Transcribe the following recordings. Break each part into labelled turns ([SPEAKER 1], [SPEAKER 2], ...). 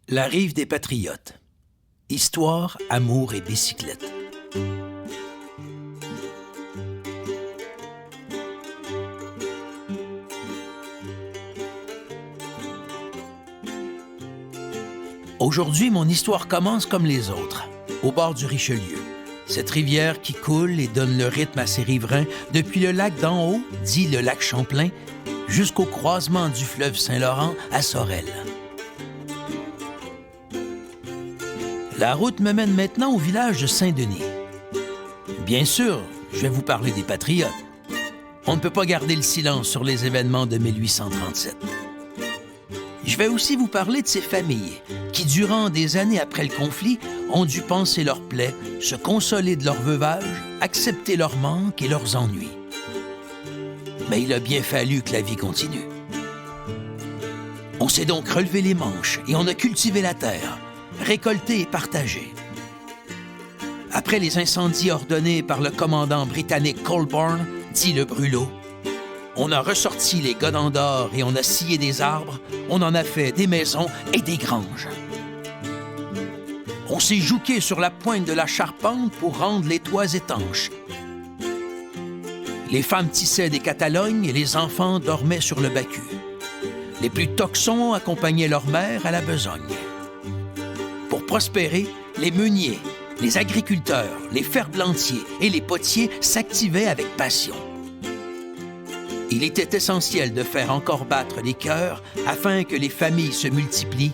[SPEAKER 1] La rive des Patriotes. Histoire, amour et bicyclette. Aujourd'hui, mon histoire commence comme les autres, au bord du Richelieu. Cette rivière qui coule et donne le rythme à ses riverains depuis le lac d'en haut, dit le lac Champlain, jusqu'au croisement du fleuve Saint-Laurent à Sorel. La route me mène maintenant au village de Saint-Denis. Bien sûr, je vais vous parler des Patriotes. On ne peut pas garder le silence sur les événements de 1837. Je vais aussi vous parler de ces familles qui, durant des années après le conflit, ont dû panser leurs plaies, se consoler de leur veuvage, accepter leurs manques et leurs ennuis. Mais il a bien fallu que la vie continue. On s'est donc relevé les manches et on a cultivé la terre, récolté et partagé. Après les incendies ordonnés par le commandant britannique Colborne, dit le brûlot, on a ressorti les godans d'or et on a scié des arbres, on en a fait des maisons et des granges. On s'est jouqué sur la pointe de la charpente pour rendre les toits étanches. Les femmes tissaient des catalognes et les enfants dormaient sur le bacu. Les plus toxons accompagnaient leur mère à la besogne. Pour prospérer, les meuniers, les agriculteurs, les ferblantiers et les potiers s'activaient avec passion. Il était essentiel de faire encore battre les cœurs afin que les familles se multiplient,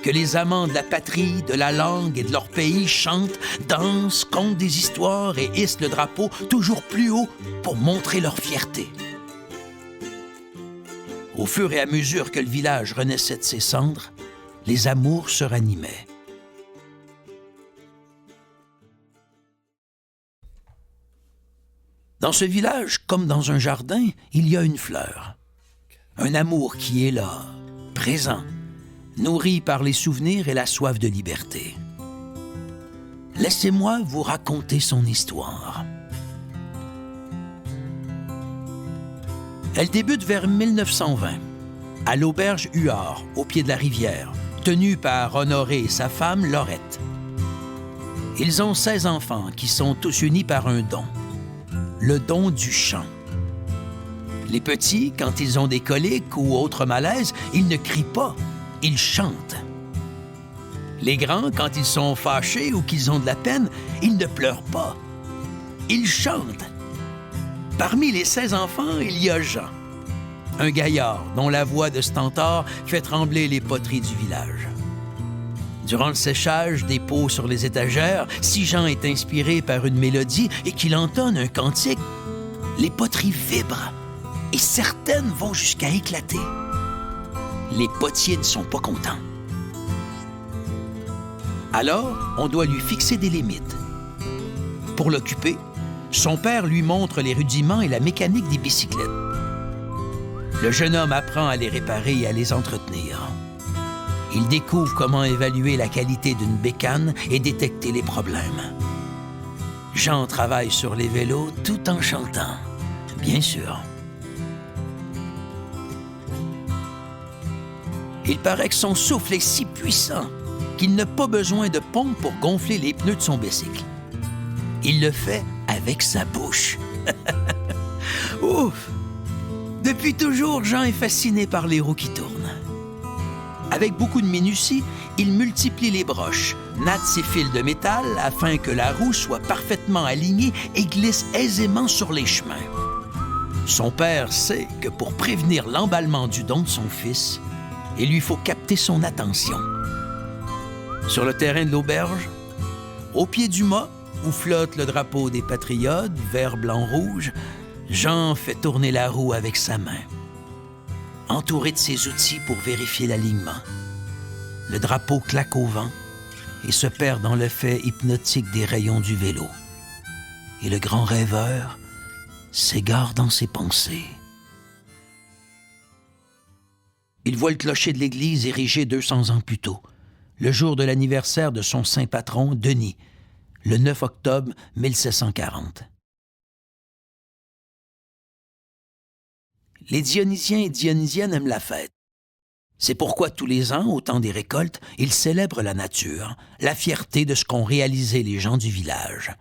[SPEAKER 1] que les amants de la patrie, de la langue et de leur pays chantent, dansent, content des histoires et hissent le drapeau toujours plus haut pour montrer leur fierté. Au fur et à mesure que le village renaissait de ses cendres, les amours se ranimaient. Dans ce village, comme dans un jardin, il y a une fleur. Un amour qui est là, présent, nourri par les souvenirs et la soif de liberté. Laissez-moi vous raconter son histoire. Elle débute vers 1920, à l'auberge Huard, au pied de la rivière, tenue par Honoré et sa femme, Laurette. Ils ont 16 enfants qui sont tous unis par un don. Le don du chant. Les petits, quand ils ont des coliques ou autres malaises, ils ne crient pas, ils chantent. Les grands, quand ils sont fâchés ou qu'ils ont de la peine, ils ne pleurent pas, ils chantent. Parmi les 16 enfants, il y a Jean, un gaillard dont la voix de stentor fait trembler les poteries du village. Durant le séchage des pots sur les étagères, si Jean est inspiré par une mélodie et qu'il entonne un cantique, les poteries vibrent et certaines vont jusqu'à éclater. Les potiers ne sont pas contents. Alors, on doit lui fixer des limites. Pour l'occuper, son père lui montre les rudiments et la mécanique des bicyclettes. Le jeune homme apprend à les réparer et à les entretenir. Il découvre comment évaluer la qualité d'une bécane et détecter les problèmes. Jean travaille sur les vélos tout en chantant, bien sûr. Il paraît que son souffle est si puissant qu'il n'a pas besoin de pompe pour gonfler les pneus de son bicycle. Il le fait avec sa bouche. Ouf! Depuis toujours, Jean est fasciné par les roues qui tournent. Avec beaucoup de minutie, il multiplie les broches, natte ses fils de métal afin que la roue soit parfaitement alignée et glisse aisément sur les chemins. Son père sait que pour prévenir l'emballement du don de son fils, il lui faut capter son attention. Sur le terrain de l'auberge, au pied du mât, où flotte le drapeau des Patriotes, vert, blanc, rouge, Jean fait tourner la roue avec sa main. Entouré de ses outils pour vérifier l'alignement. Le drapeau claque au vent et se perd dans l'effet hypnotique des rayons du vélo. Et le grand rêveur s'égare dans ses pensées. Il voit le clocher de l'église érigé 200 ans plus tôt, le jour de l'anniversaire de son saint patron, Denis, le 9 octobre 1740. Les Dionysiens et Dionysiennes aiment la fête. C'est pourquoi tous les ans, au temps des récoltes, il célèbre la nature, la fierté de ce qu'ont réalisé les gens du village.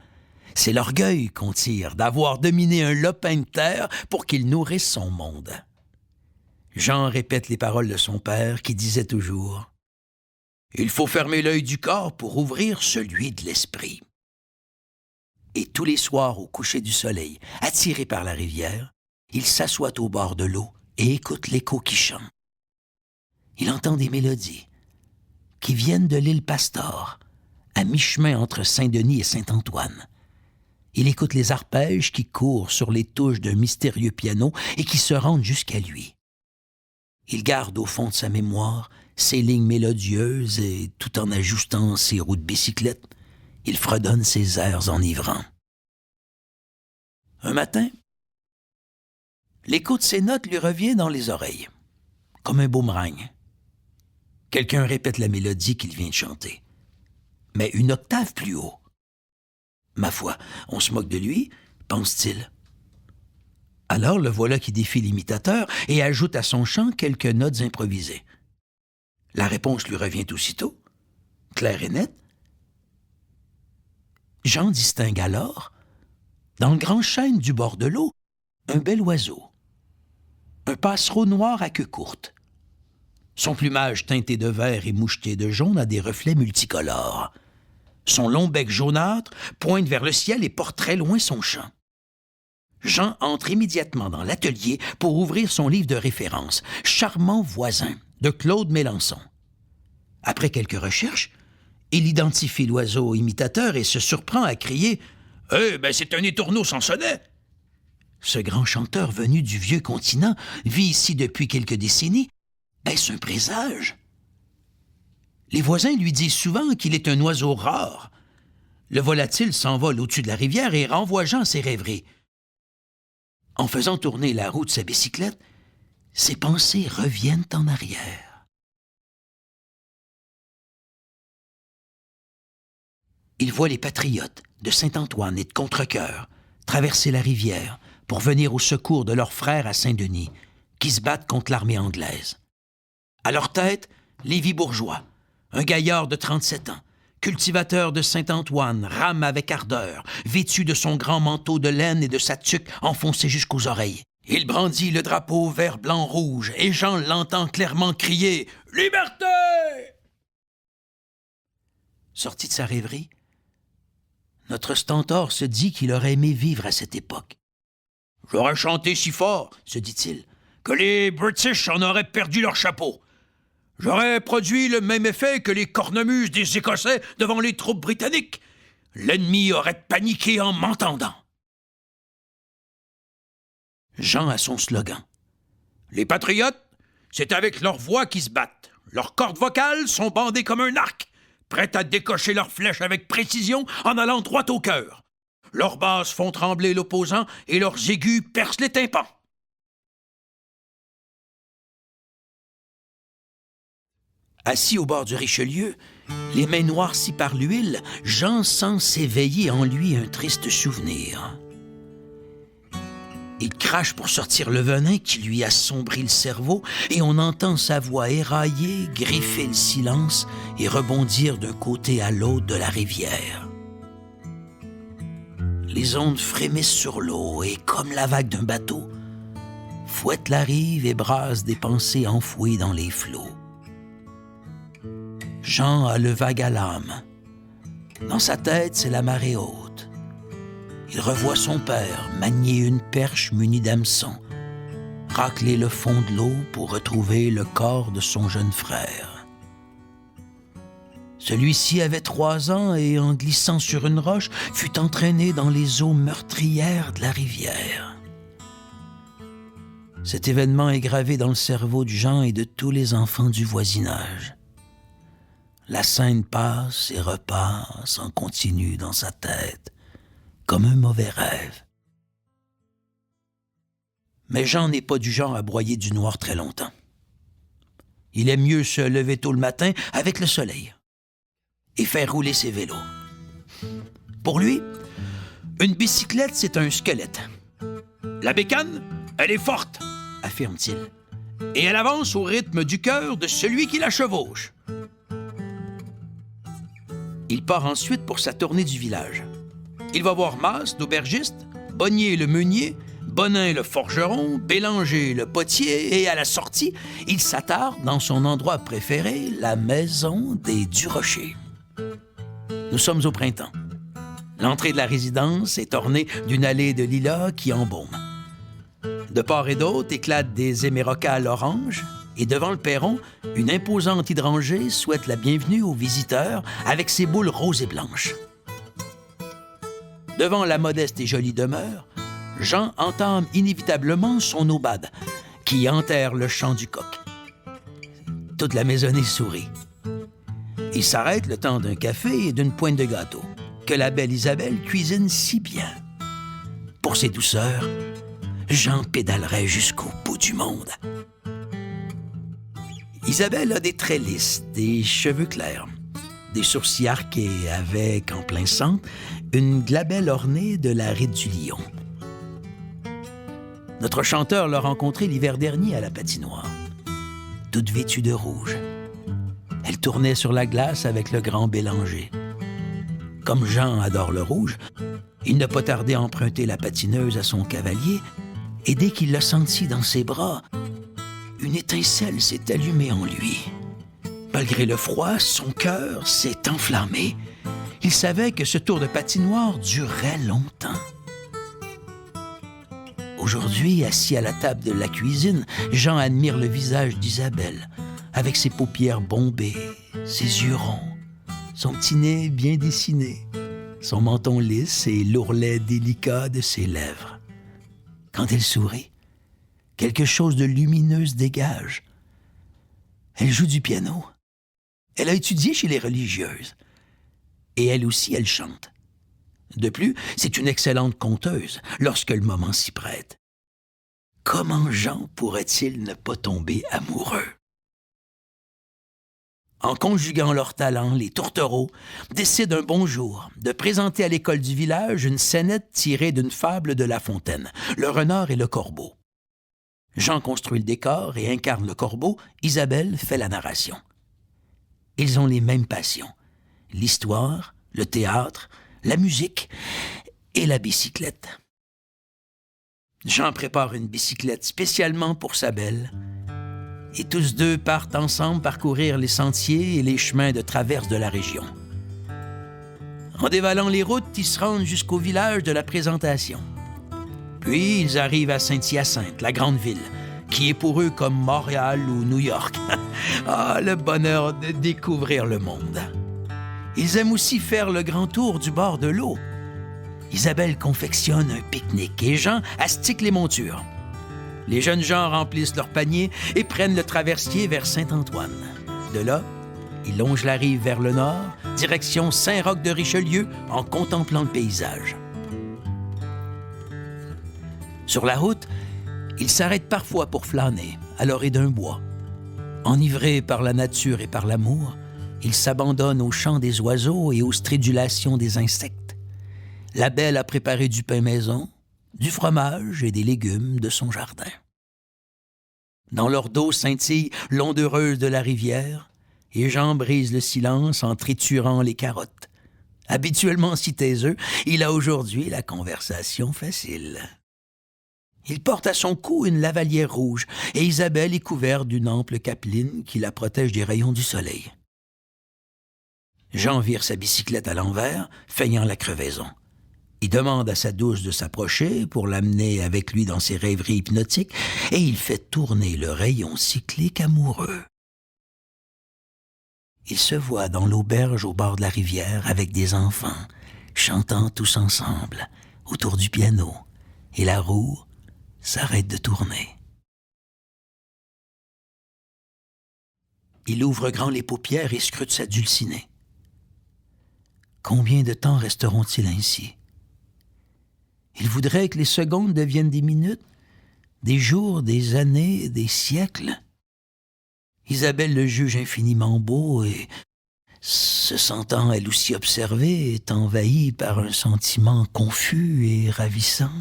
[SPEAKER 1] C'est l'orgueil qu'on tire d'avoir dominé un lopin de terre pour qu'il nourrisse son monde. Jean répète les paroles de son père qui disait toujours « Il faut fermer l'œil du corps pour ouvrir celui de l'esprit. » Et tous les soirs, au coucher du soleil, attiré par la rivière, il s'assoit au bord de l'eau et écoute l'écho qui chante. Il entend des mélodies qui viennent de l'île Pastor, à mi-chemin entre Saint-Denis et Saint-Antoine. Il écoute les arpèges qui courent sur les touches d'un mystérieux piano et qui se rendent jusqu'à lui. Il garde au fond de sa mémoire ses lignes mélodieuses et, tout en ajustant ses roues de bicyclette, il fredonne ses airs enivrants. Un matin, l'écho de ses notes lui revient dans les oreilles, comme un boomerang. Quelqu'un répète la mélodie qu'il vient de chanter, mais une octave plus haut. Ma foi, on se moque de lui, pense-t-il. Alors le voilà qui défie l'imitateur et ajoute à son chant quelques notes improvisées. La réponse lui revient aussitôt, claire et nette. Jean distingue alors, dans le grand chêne du bord de l'eau, un bel oiseau, un passereau noir à queue courte. Son plumage teinté de vert et moucheté de jaune a des reflets multicolores. Son long bec jaunâtre pointe vers le ciel et porte très loin son chant. Jean entre immédiatement dans l'atelier pour ouvrir son livre de référence, Charmant voisin, de Claude Mélençon. Après quelques recherches, il identifie l'oiseau imitateur et se surprend à crier « c'est un étourneau sans sonnet !» Ce grand chanteur venu du vieux continent vit ici depuis quelques décennies. Est-ce un présage? Les voisins lui disent souvent qu'il est un oiseau rare. Le volatile s'envole au-dessus de la rivière et renvoie Jean à ses rêveries. En faisant tourner la roue de sa bicyclette, ses pensées reviennent en arrière. Il voit les patriotes de Saint-Antoine et de Contrecœur traverser la rivière pour venir au secours de leurs frères à Saint-Denis, qui se battent contre l'armée anglaise. À leur tête, Lévi Bourgeois, un gaillard de 37 ans, cultivateur de Saint-Antoine, rame avec ardeur, vêtu de son grand manteau de laine et de sa tuque enfoncée jusqu'aux oreilles. Il brandit le drapeau vert, blanc, rouge, et Jean l'entend clairement crier « Liberté !» Sorti de sa rêverie, notre stentor se dit qu'il aurait aimé vivre à cette époque. « J'aurais chanté si fort, se dit-il, que les British en auraient perdu leur chapeau. J'aurais produit le même effet que les cornemuses des Écossais devant les troupes britanniques. L'ennemi aurait paniqué en m'entendant. » Jean a son slogan. Les patriotes, c'est avec leur voix qu'ils se battent. Leurs cordes vocales sont bandées comme un arc, prêtes à décocher leurs flèches avec précision en allant droit au cœur. Leurs basses font trembler l'opposant et leurs aigus percent les tympans. Assis au bord du Richelieu, les mains noircies par l'huile, Jean sent s'éveiller en lui un triste souvenir. Il crache pour sortir le venin qui lui assombrit le cerveau et on entend sa voix éraillée griffer le silence et rebondir d'un côté à l'autre de la rivière. Les ondes frémissent sur l'eau et, comme la vague d'un bateau, fouettent la rive et brassent des pensées enfouies dans les flots. Jean a le vague à l'âme. Dans sa tête, c'est la marée haute. Il revoit son père manier une perche munie d'hameçons, racler le fond de l'eau pour retrouver le corps de son jeune frère. Celui-ci avait 3 ans et, en glissant sur une roche, fut entraîné dans les eaux meurtrières de la rivière. Cet événement est gravé dans le cerveau de Jean et de tous les enfants du voisinage. La scène passe et repasse en continu dans sa tête, comme un mauvais rêve. Mais Jean n'est pas du genre à broyer du noir très longtemps. Il aime mieux se lever tôt le matin avec le soleil et faire rouler ses vélos. Pour lui, une bicyclette, c'est un squelette. La bécane, elle est forte, affirme-t-il. et elle avance au rythme du cœur de celui qui la chevauche. Il part ensuite pour sa tournée du village. Il va voir Mas, l'aubergiste, Bonnier le meunier, Bonin le forgeron, Bélanger le potier, et à la sortie, il s'attarde dans son endroit préféré, la maison des Durocher. Nous sommes au printemps. L'entrée de la résidence est ornée d'une allée de lilas qui embaume. De part et d'autre éclatent des émérocales oranges, et devant le perron, une imposante hydrangée souhaite la bienvenue aux visiteurs avec ses boules roses et blanches. Devant la modeste et jolie demeure, Jean entame inévitablement son aubade, qui enterre le chant du coq. Toute la maisonnée sourit. Il s'arrête le temps d'un café et d'une pointe de gâteau, que la belle Isabelle cuisine si bien. Pour ses douceurs, Jean pédalerait jusqu'au bout du monde. Isabelle a des traits lisses, des cheveux clairs, des sourcils arqués avec, en plein centre, une glabelle ornée de la ride du lion. Notre chanteur l'a rencontrée l'hiver dernier à la patinoire, toute vêtue de rouge. Elle tournait sur la glace avec le grand Bélanger. Comme Jean adore le rouge, il n'a pas tardé à emprunter la patineuse à son cavalier, et dès qu'il l'a sentie dans ses bras, une étincelle s'est allumée en lui. Malgré le froid, son cœur s'est enflammé. Il savait que ce tour de patinoire durerait longtemps. Aujourd'hui, assis à la table de la cuisine, Jean admire le visage d'Isabelle, avec ses paupières bombées, ses yeux ronds, son petit nez bien dessiné, son menton lisse et l'ourlet délicat de ses lèvres. Quand elle sourit, quelque chose de lumineux se dégage. Elle joue du piano. Elle a étudié chez les religieuses. Et elle aussi, elle chante. De plus, c'est une excellente conteuse lorsque le moment s'y prête. Comment Jean pourrait-il ne pas tomber amoureux? En conjuguant leurs talents, les tourtereaux décident un bon jour de présenter à l'école du village une scénette tirée d'une fable de La Fontaine, Le renard et le corbeau. Jean construit le décor et incarne le corbeau, Isabelle fait la narration. Ils ont les mêmes passions, l'histoire, le théâtre, la musique et la bicyclette. Jean prépare une bicyclette spécialement pour sa belle, et tous deux partent ensemble parcourir les sentiers et les chemins de traverse de la région. En dévalant les routes, ils se rendent jusqu'au village de la présentation. Puis, ils arrivent à Saint-Hyacinthe, la grande ville, qui est pour eux comme Montréal ou New York. Ah, le bonheur de découvrir le monde. Ils aiment aussi faire le grand tour du bord de l'eau. Isabelle confectionne un pique-nique et Jean astique les montures. Les jeunes gens remplissent leurs paniers et prennent le traversier vers Saint-Antoine. De là, ils longent la rive vers le nord, direction Saint-Roch-de-Richelieu, en contemplant le paysage. Sur la route, ils s'arrêtent parfois pour flâner à l'orée d'un bois. Enivrés par la nature et par l'amour, ils s'abandonnent au chant des oiseaux et aux stridulations des insectes. La belle a préparé du pain maison, du fromage et des légumes de son jardin. Dans leur dos scintille l'onde heureuse de la rivière, et Jean brise le silence en triturant les carottes. Habituellement si taiseux, il a aujourd'hui la conversation facile. Il porte à son cou une lavalière rouge, et Isabelle est couverte d'une ample capeline qui la protège des rayons du soleil. Jean vire sa bicyclette à l'envers, feignant la crevaison. Il demande à sa douce de s'approcher pour l'amener avec lui dans ses rêveries hypnotiques, et il fait tourner le rayon cyclique amoureux. Ils se voient dans l'auberge au bord de la rivière avec des enfants, chantant tous ensemble, autour du piano, et la roue s'arrête de tourner. Il ouvre grand les paupières et scrute sa dulcinée. Combien de temps resteront-ils ainsi? Il voudrait que les secondes deviennent des minutes, des jours, des années, des siècles. Isabelle le juge infiniment beau et, se sentant elle aussi observée, est envahie par un sentiment confus et ravissant.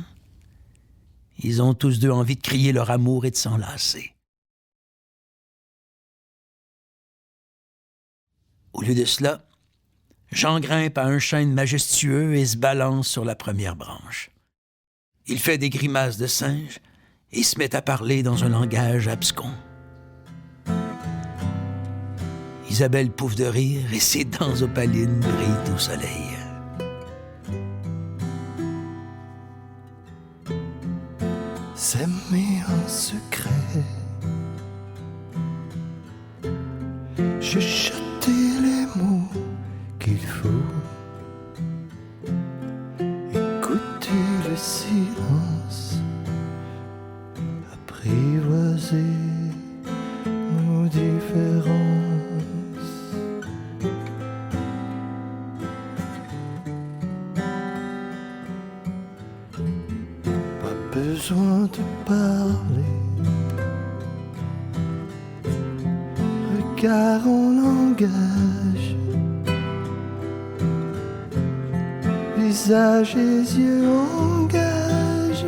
[SPEAKER 1] Ils ont tous deux envie de crier leur amour et de s'enlacer. Au lieu de cela, Jean grimpe à un chêne majestueux et se balance sur la première branche. Il fait des grimaces de singe et se met à parler dans un langage abscon. Isabelle pouffe de rire et ses dents opalines brillent au soleil.
[SPEAKER 2] S'aimer en secret, chuchoter les mots qu'il faut, écouter le silence, apprivoiser nos différences. Pas besoin de parler, regard en langage, visage et yeux en gage.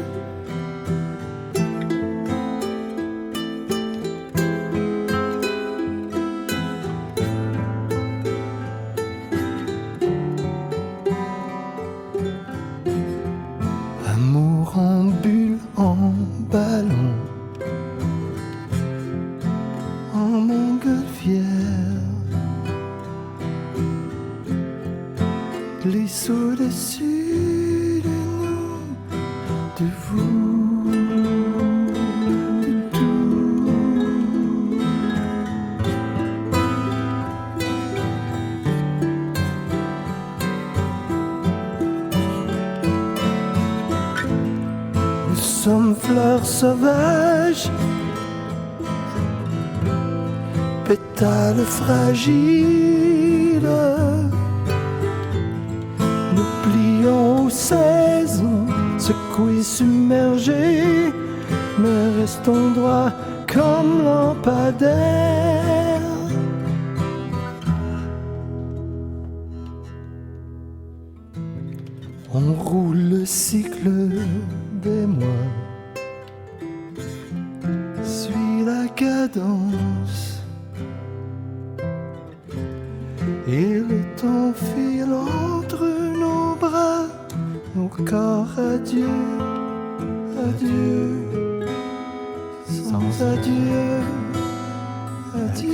[SPEAKER 2] Amour en bulle, en ballon, en montgolfière, glisse au-dessus de nous, de vous, de tout. Nous sommes fleurs sauvages, pétales fragiles, nous plions aux saisons, secoués, submergés, mais restons droits comme lampadaires. On roule le cycle des mois, suit la cadence, et le temps file entre nos bras, nos corps adieu, adieu, sans adieu, adieu.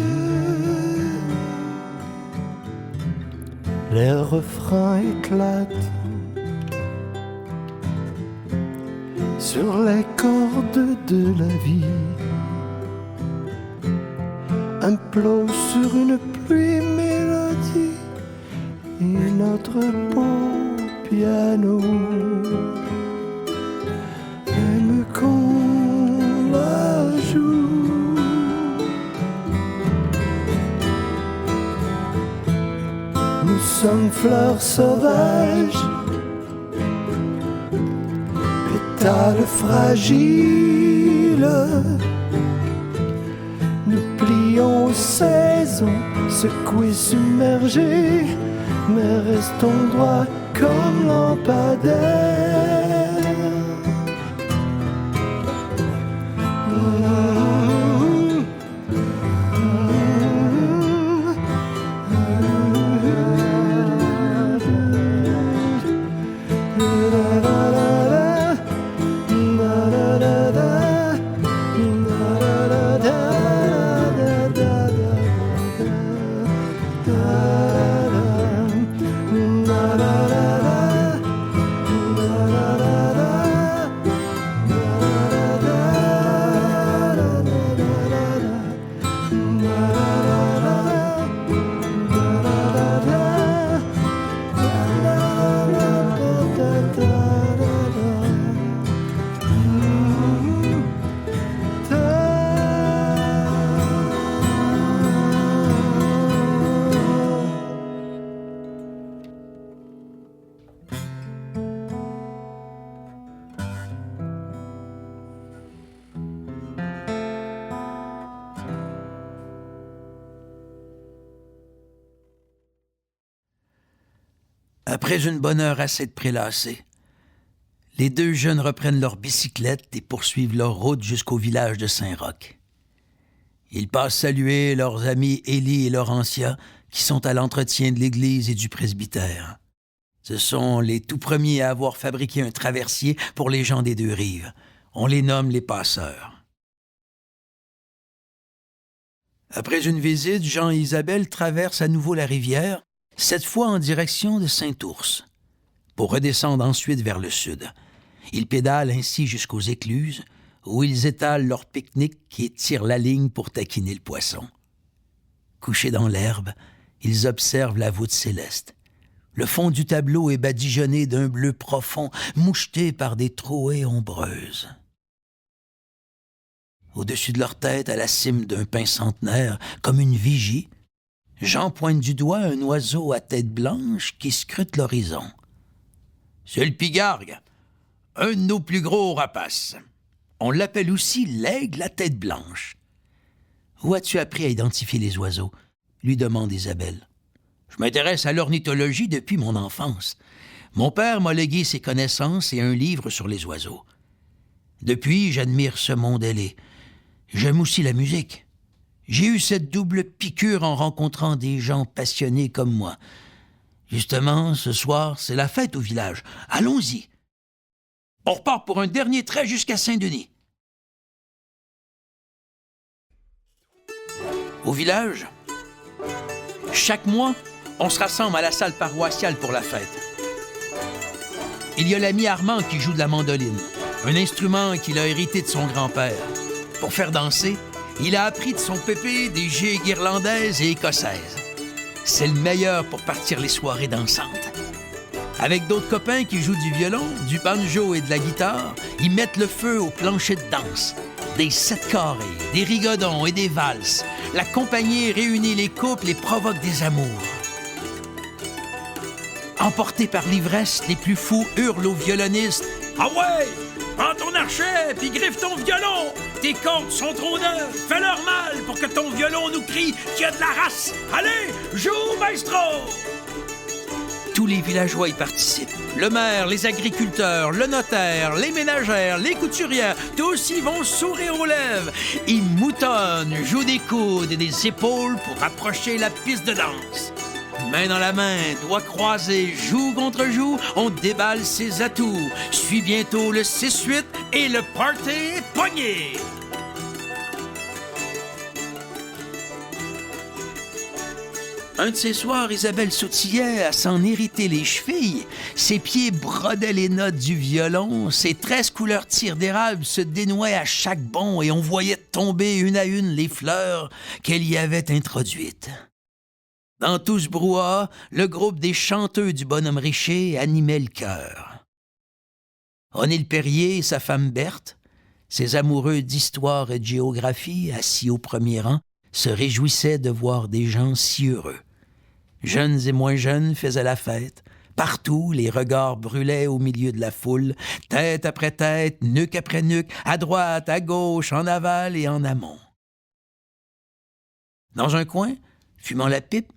[SPEAKER 2] Les refrains éclatent sur les cordes de la vie, implose sur une pluie mélodie, et notre beau piano aime qu'on la joue. Nous sommes fleurs sauvages, pétales fragiles, nous plions aux saisons, secoués, submergés, mais restons droits comme lampadaires.
[SPEAKER 1] Après une bonne heure assez de prélassés, les deux jeunes reprennent leur bicyclette et poursuivent leur route jusqu'au village de Saint-Roch. Ils passent saluer leurs amis Élie et Laurentia qui sont à l'entretien de l'église et du presbytère. Ce sont les tout premiers à avoir fabriqué un traversier pour les gens des deux rives. On les nomme les passeurs. Après une visite, Jean et Isabelle traversent à nouveau la rivière, cette fois en direction de Saint-Ours, pour redescendre ensuite vers le sud. Ils pédalent ainsi jusqu'aux écluses, où ils étalent leur pique-nique et tirent la ligne pour taquiner le poisson. Couchés dans l'herbe, ils observent la voûte céleste. Le fond du tableau est badigeonné d'un bleu profond, moucheté par des trouées ombreuses. Au-dessus de leur tête, à la cime d'un pin centenaire, comme une vigie, Jean pointe du doigt un oiseau à tête blanche qui scrute l'horizon. « C'est le pigargue, un de nos plus gros rapaces. On l'appelle aussi l'aigle à tête blanche. »« Où as-tu appris à identifier les oiseaux? » lui demande Isabelle. « Je m'intéresse à l'ornithologie depuis mon enfance. Mon père m'a légué ses connaissances et un livre sur les oiseaux. Depuis, j'admire ce monde ailé. J'aime aussi la musique. J'ai eu cette double piqûre en rencontrant des gens passionnés comme moi. Justement, ce soir, c'est la fête au village. Allons-y. On repart pour un dernier trait jusqu'à Saint-Denis. » Au village, chaque mois, on se rassemble à la salle paroissiale pour la fête. Il y a l'ami Armand qui joue de la mandoline, un instrument qu'il a hérité de son grand-père. Pour faire danser, il a appris de son pépé des gigues irlandaises et écossaises. C'est le meilleur pour partir les soirées dansantes. Avec d'autres copains qui jouent du violon, du banjo et de la guitare, ils mettent le feu au plancher de danse. Des 7 carrés, des rigodons et des valses. La compagnie réunit les couples et provoque des amours. Emportés par l'ivresse, les plus fous hurlent aux violonistes. « Ah ouais! Prends ton archet, puis griffe ton violon! Tes cordes sont trop neuves! Fais-leur mal pour que ton violon nous crie qu'il y a de la race! Allez, joue, maestro! » Tous les villageois y participent. Le maire, les agriculteurs, le notaire, les ménagères, les couturières, tous y vont sourire aux lèvres. Ils moutonnent, jouent des coudes et des épaules pour rapprocher la piste de danse. Main dans la main, doigts croisés, joue contre joue, on déballe ses atouts. Suit bientôt le 6-8 et le party est pogné. Un de ces soirs, Isabelle sautillait à s'en hériter les chevilles. Ses pieds brodaient les notes du violon. Ses 13 couleurs tire d'érable se dénouaient à chaque bond et on voyait tomber une à une les fleurs qu'elle y avait introduites. Dans tout ce brouhaha, le groupe des chanteux du bonhomme Richer animait le chœur. Onil Perrier et sa femme Berthe, ses amoureux d'histoire et de géographie, assis au premier rang, se réjouissaient de voir des gens si heureux. Jeunes et moins jeunes faisaient la fête. Partout, les regards brûlaient au milieu de la foule, tête après tête, nuque après nuque, à droite, à gauche, en aval et en amont. Dans un coin, fumant la pipe,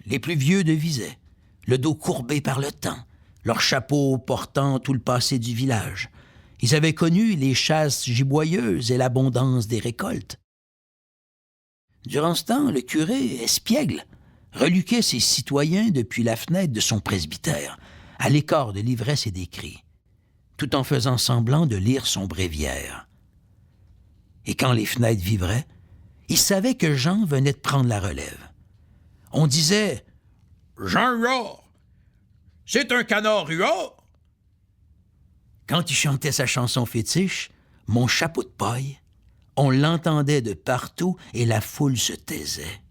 [SPEAKER 1] les plus vieux devisaient, le dos courbé par le temps, leurs chapeaux portant tout le passé du village. Ils avaient connu les chasses giboyeuses et l'abondance des récoltes. Durant ce temps, le curé, espiègle, reluquait ses citoyens depuis la fenêtre de son presbytère, à l'écart de l'ivresse et des cris, tout en faisant semblant de lire son bréviaire. Et quand les fenêtres vivraient, il savait que Jean venait de prendre la relève. On disait « Jean Huard, c'est un canard Huard !» Quand il chantait sa chanson fétiche, « Mon chapeau de paille », on l'entendait de partout et la foule se taisait.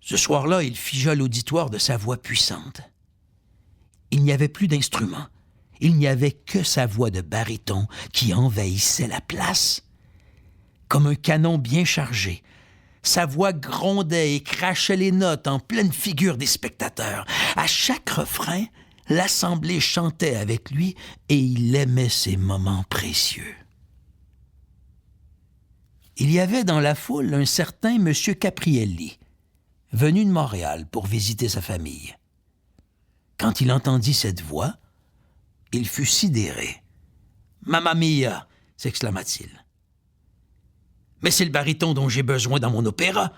[SPEAKER 1] Ce soir-là, il figea l'auditoire de sa voix puissante. Il n'y avait plus d'instrument. Il n'y avait que sa voix de baryton qui envahissait la place. Comme un canon bien chargé, sa voix grondait et crachait les notes en pleine figure des spectateurs. À chaque refrain, l'assemblée chantait avec lui et il aimait ces moments précieux. Il y avait dans la foule un certain M. Caprielli, venu de Montréal pour visiter sa famille. Quand il entendit cette voix, il fut sidéré. « Mamma mia !» s'exclama-t-il. « Mais c'est le baryton dont j'ai besoin dans mon opéra.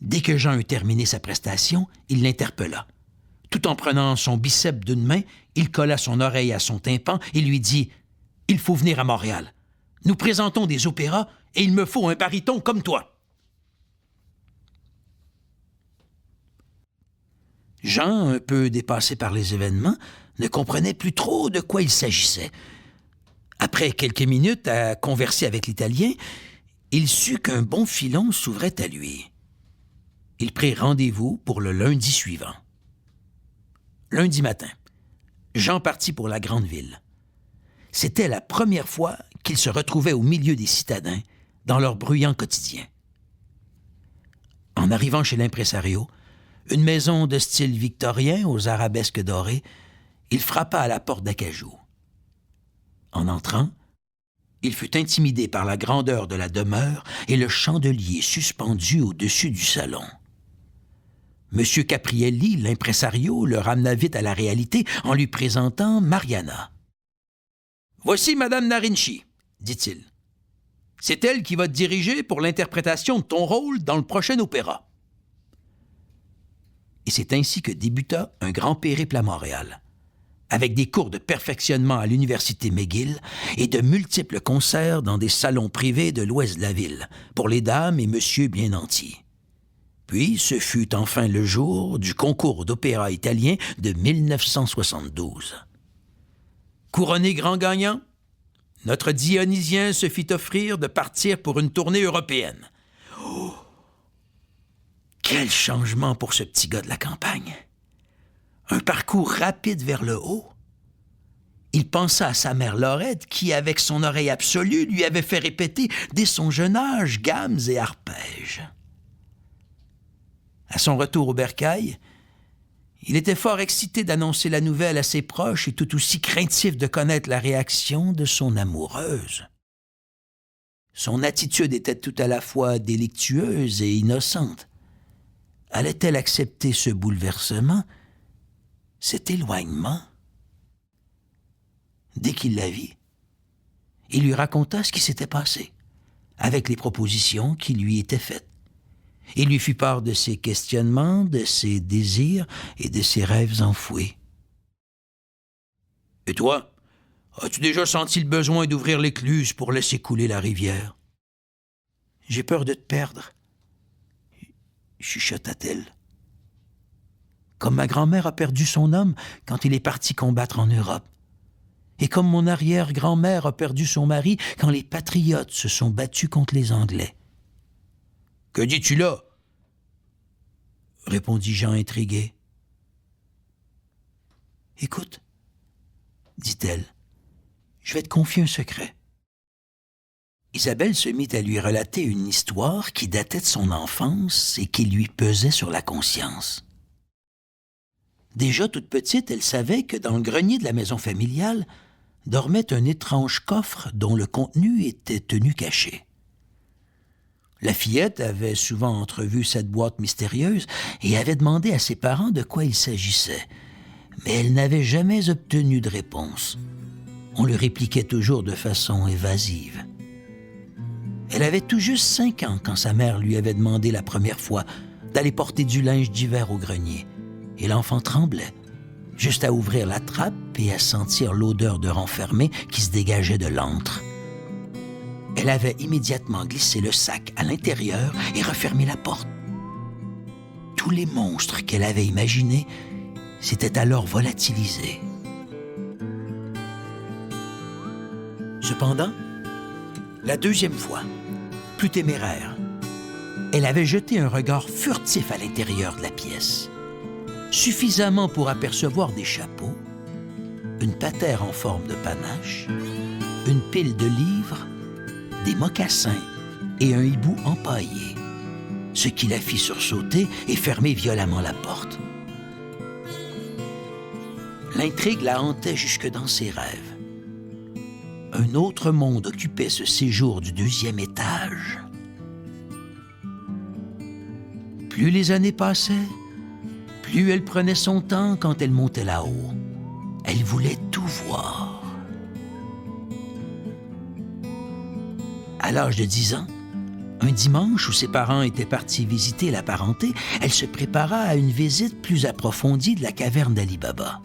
[SPEAKER 1] Dès que Jean eut terminé sa prestation, il l'interpella. Tout en prenant son biceps d'une main, il colla son oreille à son tympan et lui dit « Il faut venir à Montréal. Nous présentons des opéras et il me faut un baryton comme toi. » Jean, un peu dépassé par les événements, ne comprenait plus trop de quoi il s'agissait. Après quelques minutes à converser avec l'Italien, il sut qu'un bon filon s'ouvrait à lui. Il prit rendez-vous pour le lundi suivant. Lundi matin, Jean partit pour la grande ville. C'était la première fois qu'il se retrouvait au milieu des citadins, dans leur bruyant quotidien. En arrivant chez l'impresario, une maison de style victorien aux arabesques dorées, il frappa à la porte d'acajou. En entrant, il fut intimidé par la grandeur de la demeure et le chandelier suspendu au-dessus du salon. M. Caprielli, l'impresario, le ramena vite à la réalité en lui présentant Mariana. « Voici Madame Narinchi, dit-il. C'est elle qui va te diriger pour l'interprétation de ton rôle dans le prochain opéra. » Et c'est ainsi que débuta un grand périple à Montréal, avec des cours de perfectionnement à l'Université McGill et de multiples concerts dans des salons privés de l'ouest de la ville, pour les dames et monsieur bien nantis. Puis ce fut enfin le jour du concours d'opéra italien de 1972. Couronné grand gagnant, notre Dionysien se fit offrir de partir pour une tournée européenne. Oh! Quel changement pour ce petit gars de la campagne! Un parcours rapide vers le haut. Il pensa à sa mère Laurette qui, avec son oreille absolue, lui avait fait répéter dès son jeune âge gammes et arpèges. À son retour au bercail, il était fort excité d'annoncer la nouvelle à ses proches et tout aussi craintif de connaître la réaction de son amoureuse. Son attitude était tout à la fois délictueuse et innocente. Allait-elle accepter ce bouleversement, cet éloignement? Dès qu'il la vit, il lui raconta ce qui s'était passé, avec les propositions qui lui étaient faites. Il lui fit part de ses questionnements, de ses désirs et de ses rêves enfouis. « Et toi, as-tu déjà senti le besoin d'ouvrir l'écluse pour laisser couler la rivière? »« J'ai peur de te perdre, » chuchota-t-elle. « Comme ma grand-mère a perdu son homme quand il est parti combattre en Europe. Et comme mon arrière-grand-mère a perdu son mari quand les patriotes se sont battus contre les Anglais. »« Que dis-tu là? » répondit Jean intrigué. « Écoute, dit-elle, je vais te confier un secret. » Isabelle se mit à lui relater une histoire qui datait de son enfance et qui lui pesait sur la conscience. Déjà toute petite, elle savait que dans le grenier de la maison familiale dormait un étrange coffre dont le contenu était tenu caché. La fillette avait souvent entrevu cette boîte mystérieuse et avait demandé à ses parents de quoi il s'agissait, mais elle n'avait jamais obtenu de réponse. On lui répliquait toujours de façon évasive. Elle avait tout juste 5 ans quand sa mère lui avait demandé la première fois d'aller porter du linge d'hiver au grenier, et l'enfant tremblait, juste à ouvrir la trappe et à sentir l'odeur de renfermé qui se dégageait de l'antre. Elle avait immédiatement glissé le sac à l'intérieur et refermé la porte. Tous les monstres qu'elle avait imaginés s'étaient alors volatilisés. Cependant, la deuxième fois, plus téméraire, elle avait jeté un regard furtif à l'intérieur de la pièce, suffisamment pour apercevoir des chapeaux, une patère en forme de panache, une pile de livres, des mocassins et un hibou empaillé, ce qui la fit sursauter et fermer violemment la porte. L'intrigue la hantait jusque dans ses rêves. Un autre monde occupait ce séjour du 2e étage. Plus les années passaient, plus elle prenait son temps quand elle montait là-haut. Elle voulait tout voir. À l'âge de 10 ans, Un dimanche où ses parents étaient partis visiter la parenté, elle se prépara à une visite plus approfondie de la caverne d'Ali Baba.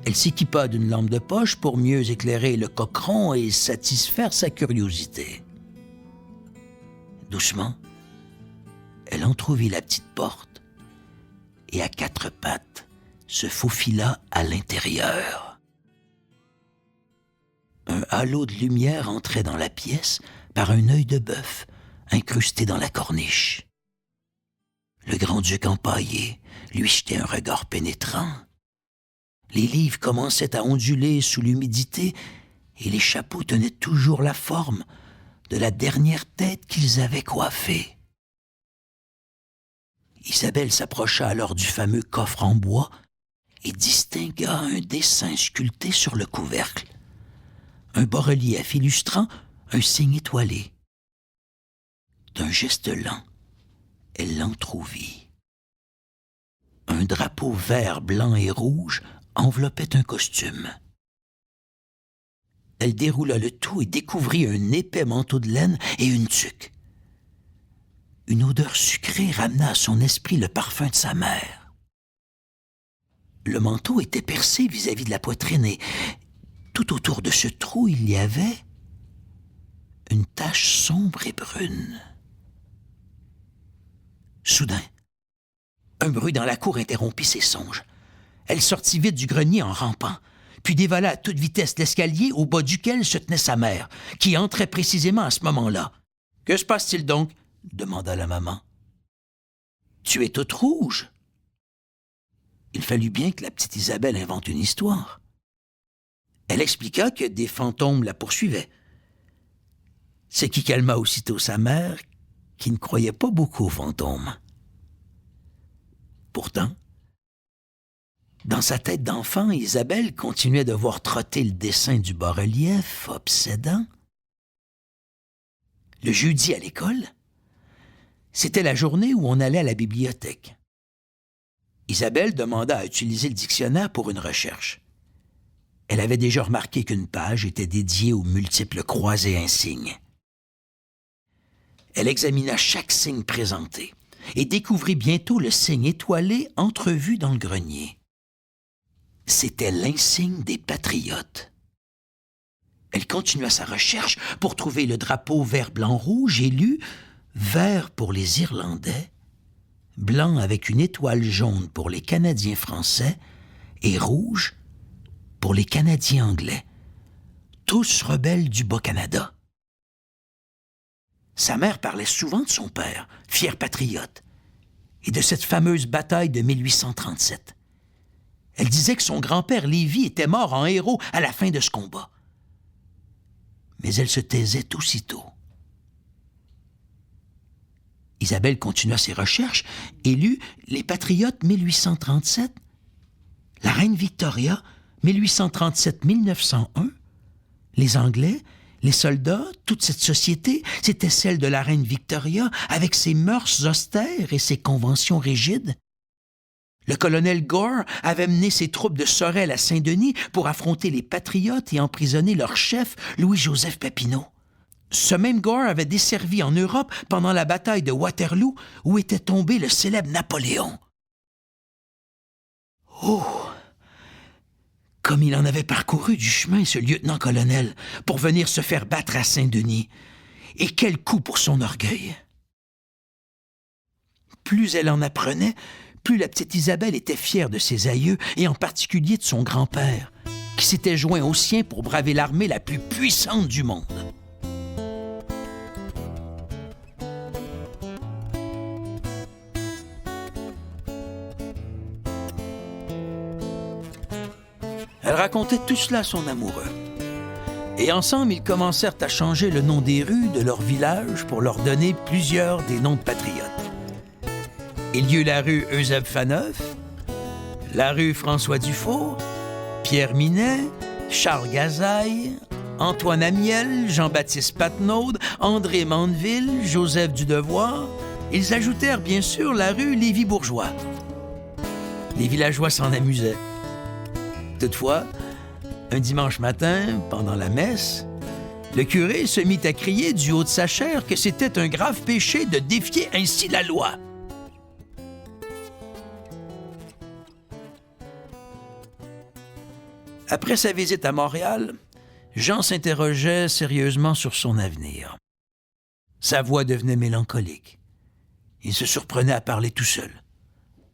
[SPEAKER 1] Elle s'équipa d'une lampe de poche pour mieux éclairer le coqueron et satisfaire sa curiosité. Doucement, elle entrouvit la petite porte et à quatre pattes se faufila à l'intérieur. Un halo de lumière entrait dans la pièce par un œil de bœuf incrusté dans la corniche. Le grand-duc empaillé lui jetait un regard pénétrant. Les livres commençaient à onduler sous l'humidité et les chapeaux tenaient toujours la forme de la dernière tête qu'ils avaient coiffée. Isabelle s'approcha alors du fameux coffre en bois et distingua un dessin sculpté sur le couvercle, un bas-relief illustrant un signe étoilé. D'un geste lent, elle l'entrouvit. Un drapeau vert, blanc et rouge enveloppait un costume. Elle déroula le tout et découvrit un épais manteau de laine et une tuque. Une odeur sucrée ramena à son esprit le parfum de sa mère. Le manteau était percé vis-à-vis de la poitrine et tout autour de ce trou, il y avait une tache sombre et brune. Soudain, un bruit dans la cour interrompit ses songes. Elle sortit vite du grenier en rampant, puis dévala à toute vitesse l'escalier au bas duquel se tenait sa mère, qui entrait précisément à ce moment-là. « Que se passe-t-il donc ?» demanda la maman. « Tu es toute rouge. » Il fallut bien que la petite Isabelle invente une histoire. Elle expliqua que des fantômes la poursuivaient, ce qui calma aussitôt sa mère, qui ne croyait pas beaucoup aux fantômes. Pourtant, dans sa tête d'enfant, Isabelle continuait de voir trotter le dessin du bas-relief, obsédant. Le jeudi à l'école, c'était la journée où on allait à la bibliothèque. Isabelle demanda à utiliser le dictionnaire pour une recherche. Elle avait déjà remarqué qu'une page était dédiée aux multiples croisés insignes. Elle examina chaque signe présenté et découvrit bientôt le signe étoilé entrevu dans le grenier. C'était l'insigne des patriotes. Elle continua sa recherche pour trouver le drapeau vert-blanc-rouge et lut « Vert pour les Irlandais, blanc avec une étoile jaune pour les Canadiens français et rouge pour les Canadiens anglais, tous rebelles du Bas-Canada. » Sa mère parlait souvent de son père, fier patriote, et de cette fameuse bataille de 1837. Elle disait que son grand-père Lévis était mort en héros à la fin de ce combat. Mais elle se taisait aussitôt. Isabelle continua ses recherches et lut « Les Patriotes 1837 »,« La Reine Victoria 1837-1901 », les Anglais, les soldats, toute cette société, c'était celle de la reine Victoria avec ses mœurs austères et ses conventions rigides. Le colonel Gore avait mené ses troupes de Sorel à Saint-Denis pour affronter les patriotes et emprisonner leur chef, Louis-Joseph Papineau. Ce même Gore avait desservi en Europe pendant la bataille de Waterloo où était tombé le célèbre Napoléon. Oh! Comme il en avait parcouru du chemin, ce lieutenant-colonel, pour venir se faire battre à Saint-Denis. Et quel coup pour son orgueil! Plus elle en apprenait, plus la petite Isabelle était fière de ses aïeux, et en particulier de son grand-père, qui s'était joint aux siens pour braver l'armée la plus puissante du monde. Elle racontait tout cela à son amoureux. Et ensemble, ils commencèrent à changer le nom des rues de leur village pour leur donner plusieurs des noms de patriotes. Il y eut la rue Eusèbe Faneuf, la rue François Dufault, Pierre Minet, Charles Gazaille, Antoine Amiel, Jean-Baptiste Patnaud, André Mandeville, Joseph Dudevoire. Ils ajoutèrent bien sûr la rue Lévis-Bourgeois. Les villageois s'en amusaient. Toutefois, un dimanche matin, pendant la messe, Le curé se mit à crier du haut de sa chair que c'était un grave péché de défier ainsi la loi. Après sa visite à Montréal, Jean s'interrogeait sérieusement sur son avenir. Sa voix devenait mélancolique. Il se surprenait à parler tout seul.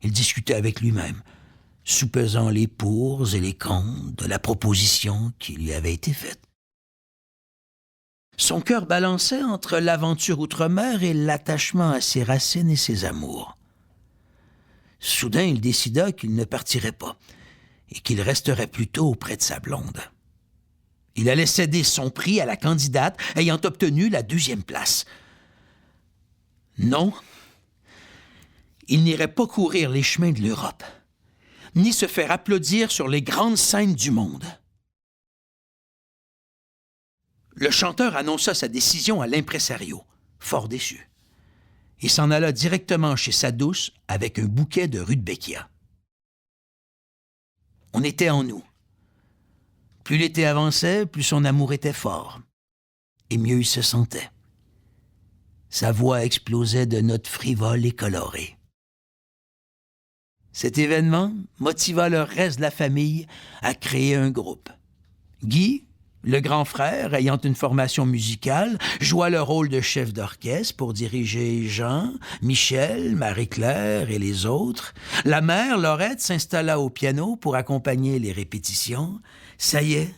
[SPEAKER 1] Il discutait avec lui-même, soupesant les pour et les contre de la proposition qui lui avait été faite. Son cœur balançait entre l'aventure outre-mer et l'attachement à ses racines et ses amours. Soudain, il décida qu'il ne partirait pas et qu'il resterait plutôt auprès de sa blonde. Il allait céder son prix à la candidate ayant obtenu la 2e place. Non, il n'irait pas courir les chemins de l'Europe, ni se faire applaudir sur les grandes scènes du monde. Le chanteur annonça sa décision à l'impresario, fort déçu. Il s'en alla directement chez sa douce avec un bouquet de rudbeckia. On était en août. Plus l'été avançait, plus son amour était fort, et mieux il se sentait. Sa voix explosait de notes frivoles et colorées. Cet événement motiva le reste de la famille à créer un groupe. Guy, le grand frère, ayant une formation musicale, joua le rôle de chef d'orchestre pour diriger Jean, Michel, Marie-Claire et les autres. La mère, Laurette, s'installa au piano pour accompagner les répétitions. Ça y est,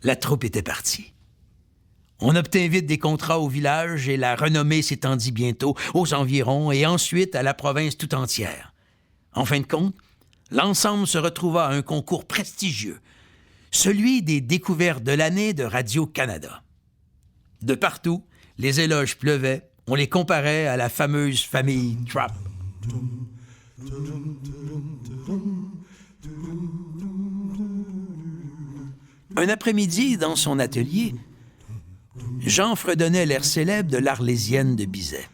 [SPEAKER 1] la troupe était partie. On obtint vite des contrats au village et la renommée s'étendit bientôt aux environs et ensuite à la province tout entière. En fin de compte, l'ensemble se retrouva à un concours prestigieux, celui des découvertes de l'année de Radio-Canada. De partout, les éloges pleuvaient, on les comparait à la fameuse famille Trapp. Un après-midi, dans son atelier, Jean fredonnait l'air célèbre de l'Arlésienne de Bizet,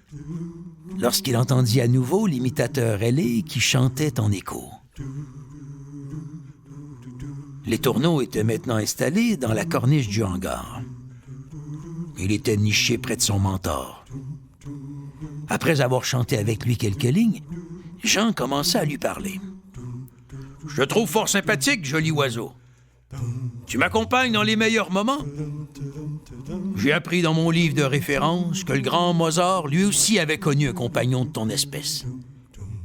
[SPEAKER 1] lorsqu'il entendit à nouveau l'imitateur ailé qui chantait en écho. Les tourneaux étaient maintenant installés dans la corniche du hangar. Il était niché près de son mentor. Après avoir chanté avec lui quelques lignes, Jean commença à lui parler. « Je te trouve fort sympathique, joli oiseau. Tu m'accompagnes dans les meilleurs moments. J'ai appris dans mon livre de référence que le grand Mozart, lui aussi, avait connu un compagnon de ton espèce.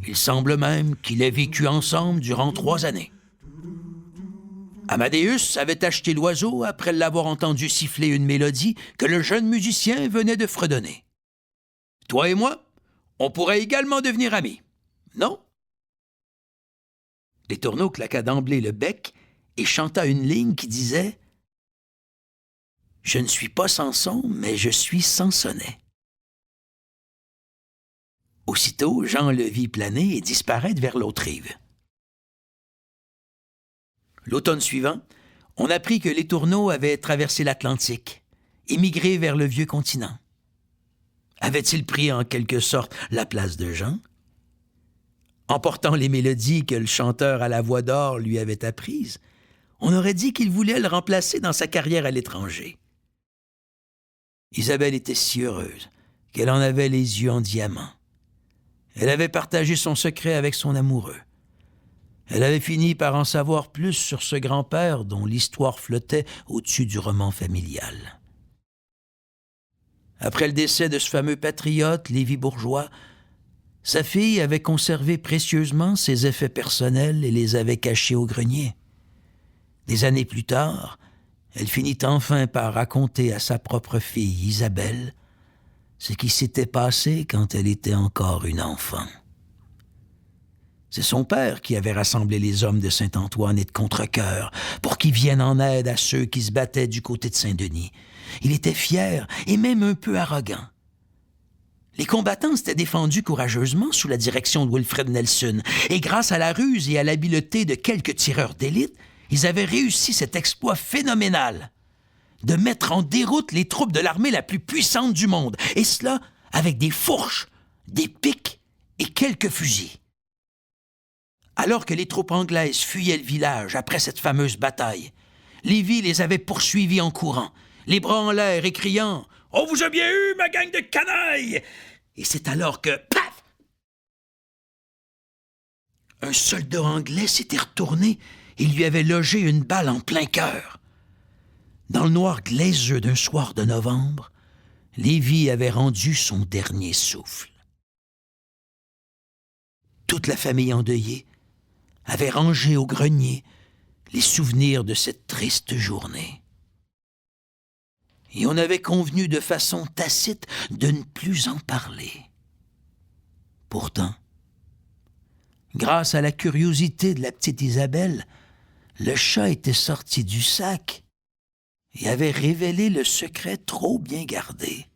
[SPEAKER 1] Il semble même qu'il ait vécu ensemble durant 3 années. Amadeus avait acheté l'oiseau après l'avoir entendu siffler une mélodie que le jeune musicien venait de fredonner. Toi et moi, on pourrait également devenir amis, non? » Les tourneaux claqua d'emblée le bec et chanta une ligne qui disait « Je ne suis pas Samson, mais je suis Sansonnet. » Aussitôt, Jean le vit planer et disparaître vers l'autre rive. L'automne suivant, on apprit que les tourneaux avaient traversé l'Atlantique, émigré vers le vieux continent. Avait-il pris en quelque sorte la place de Jean? Emportant les mélodies que le chanteur à la voix d'or lui avait apprises, on aurait dit qu'il voulait le remplacer dans sa carrière à l'étranger. Isabelle était si heureuse qu'elle en avait les yeux en diamant. Elle avait partagé son secret avec son amoureux. Elle avait fini par en savoir plus sur ce grand-père dont l'histoire flottait au-dessus du roman familial. Après le décès de ce fameux patriote, Lévi Bourgeois, sa fille avait conservé précieusement ses effets personnels et les avait cachés au grenier. Des années plus tard, elle finit enfin par raconter à sa propre fille, Isabelle, ce qui s'était passé quand elle était encore une enfant. C'est son père qui avait rassemblé les hommes de Saint-Antoine et de Contrecœur pour qu'ils viennent en aide à ceux qui se battaient du côté de Saint-Denis. Il était fier et même un peu arrogant. Les combattants s'étaient défendus courageusement sous la direction de Wilfred Nelson et grâce à la ruse et à l'habileté de quelques tireurs d'élite, ils avaient réussi cet exploit phénoménal de mettre en déroute les troupes de l'armée la plus puissante du monde, et cela avec des fourches, des pics et quelques fusils. Alors que les troupes anglaises fuyaient le village après cette fameuse bataille, Lévi les avait poursuivis en courant, les bras en l'air et criant « On vous a bien eu, ma gang de canailles! » Et c'est alors que, paf! Un soldat anglais s'était retourné et lui avait logé une balle en plein cœur. Dans le noir glaiseux d'un soir de novembre, Lévi avait rendu son dernier souffle. Toute la famille endeuillée avait rangé au grenier les souvenirs de cette triste journée. Et on avait convenu de façon tacite de ne plus en parler. Pourtant, grâce à la curiosité de la petite Isabelle, le chat était sorti du sac et avait révélé le secret trop bien gardé.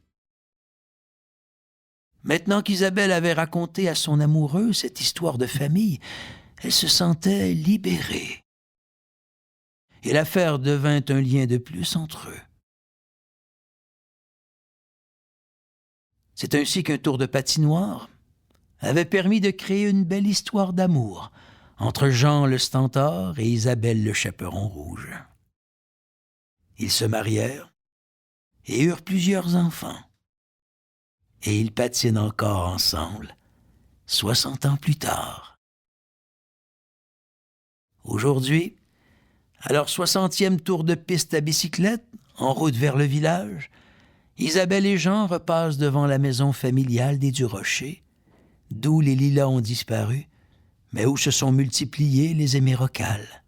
[SPEAKER 1] Maintenant qu'Isabelle avait raconté à son amoureux cette histoire de famille, elle se sentait libérée. Et l'affaire devint un lien de plus entre eux. C'est ainsi qu'un tour de patinoire avait permis de créer une belle histoire d'amour entre Jean le Stentor et Isabelle le Chaperon Rouge. Ils se marièrent et eurent plusieurs enfants. Et ils patinent encore ensemble, 60 ans plus tard. Aujourd'hui, à leur 60e tour de piste à bicyclette, en route vers le village, Isabelle et Jean repassent devant la maison familiale des Durocher, d'où les lilas ont disparu, mais où se sont multipliés les émérocales.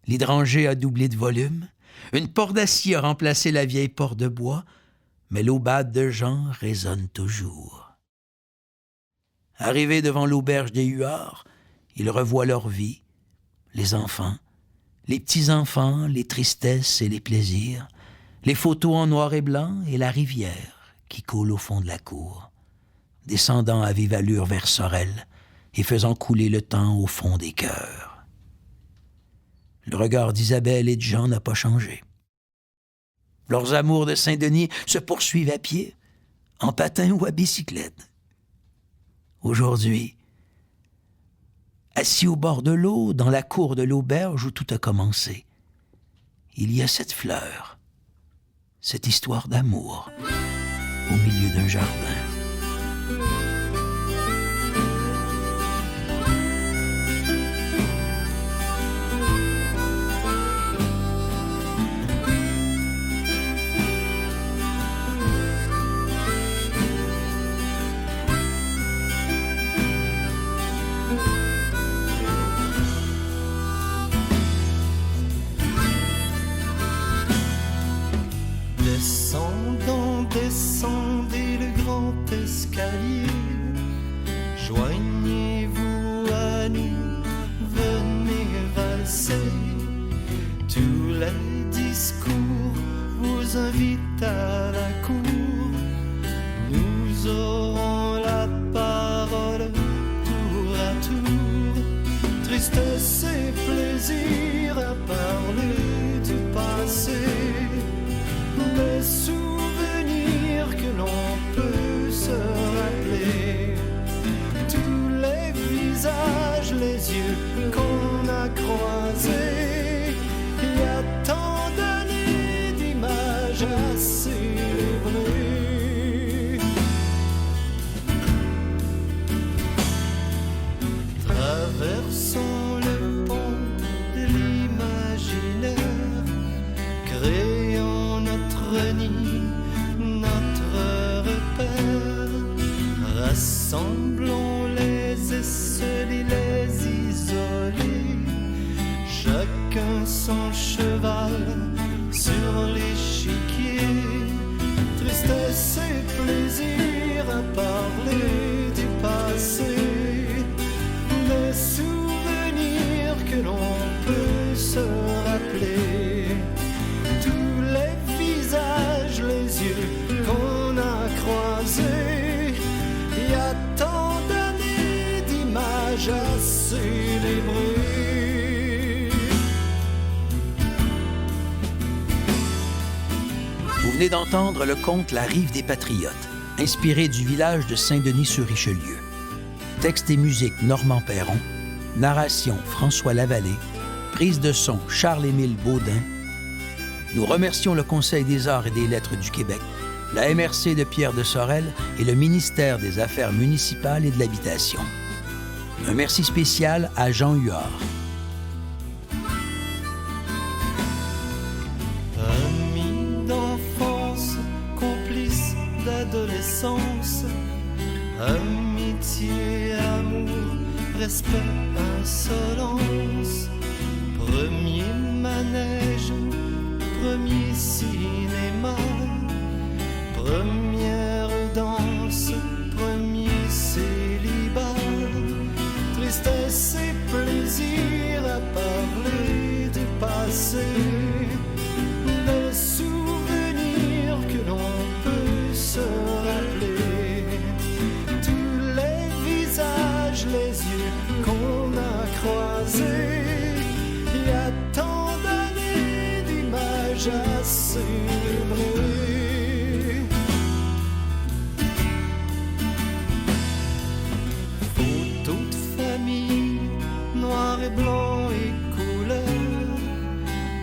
[SPEAKER 1] L'hydrangée a doublé de volume, une porte d'acier a remplacé la vieille porte de bois, mais l'aubade de Jean résonne toujours. Arrivés devant l'auberge des Huards, ils revoient leur vie, les enfants, les petits-enfants, les tristesses et les plaisirs, les photos en noir et blanc et la rivière qui coule au fond de la cour, descendant à vive allure vers Sorel et faisant couler le temps au fond des cœurs. Le regard d'Isabelle et de Jean n'a pas changé. Leurs amours de Saint-Denis se poursuivent à pied, en patin ou à bicyclette. Aujourd'hui, assis au bord de l'eau, dans la cour de l'auberge où tout a commencé, il y a cette fleur, cette histoire d'amour au milieu d'un jardin.
[SPEAKER 2] Descendez le grand escalier, joignez-vous à nous, venez valser. Tous les discours vous invitent à la cour, nous aurons la parole tour à tour. Tristesse et plaisir à parler du passé, les souvenirs que l'on peut se rappeler, tous les visages, les yeux qu'on a croisés. Il y a tant d'années d'images à célébrer. Traversons le pont de l'imaginaire, créons notre nid, notre repère, rassemblons les esselis, les isolés, chacun son cheval sur l'échiquier. Tristesse et plaisir à parler du passé, des souvenirs que l'on peut se rappeler, tous les visages, les yeux qu'on a croisés. Il y a tant d'années d'images à célébrer.
[SPEAKER 1] Vous venez d'entendre le conte La Rive des Patriotes, inspiré du village de Saint-Denis-sur-Richelieu. Texte et musique Normand Perron, narration François Lavallée, prise de son Charles-Émile Baudin, Nous remercions le Conseil des arts et des lettres du Québec, la MRC de Pierre de Sorel et le ministère des Affaires municipales et de l'Habitation. Un merci spécial à Jean Huard.
[SPEAKER 2] Amis d'enfance, complices d'adolescence, amitié, amour, respect, insolence, premier manège, premier cinéma, première danse, premier célibat, tristesse et plaisir à parler du passé, des souvenirs que l'on peut se rappeler, tous les visages, les yeux qu'on a croisés, il y a tant d'années d'images à célébrer. Photos de famille, noir et blanc et couleur,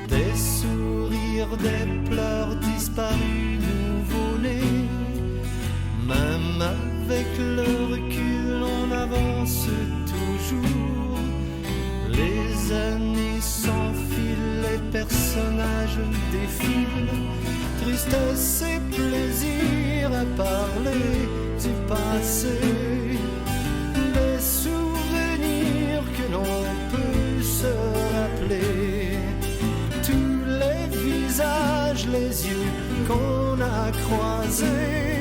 [SPEAKER 2] des sourires, des pleurs disparus, nouveau-nés. Même avec le recul, on avance toujours. Les années s'enfilent, les personnages défilent. Tristesse et plaisir à parler du passé. Des souvenirs que l'on peut se rappeler. Tous les visages, les yeux qu'on a croisés.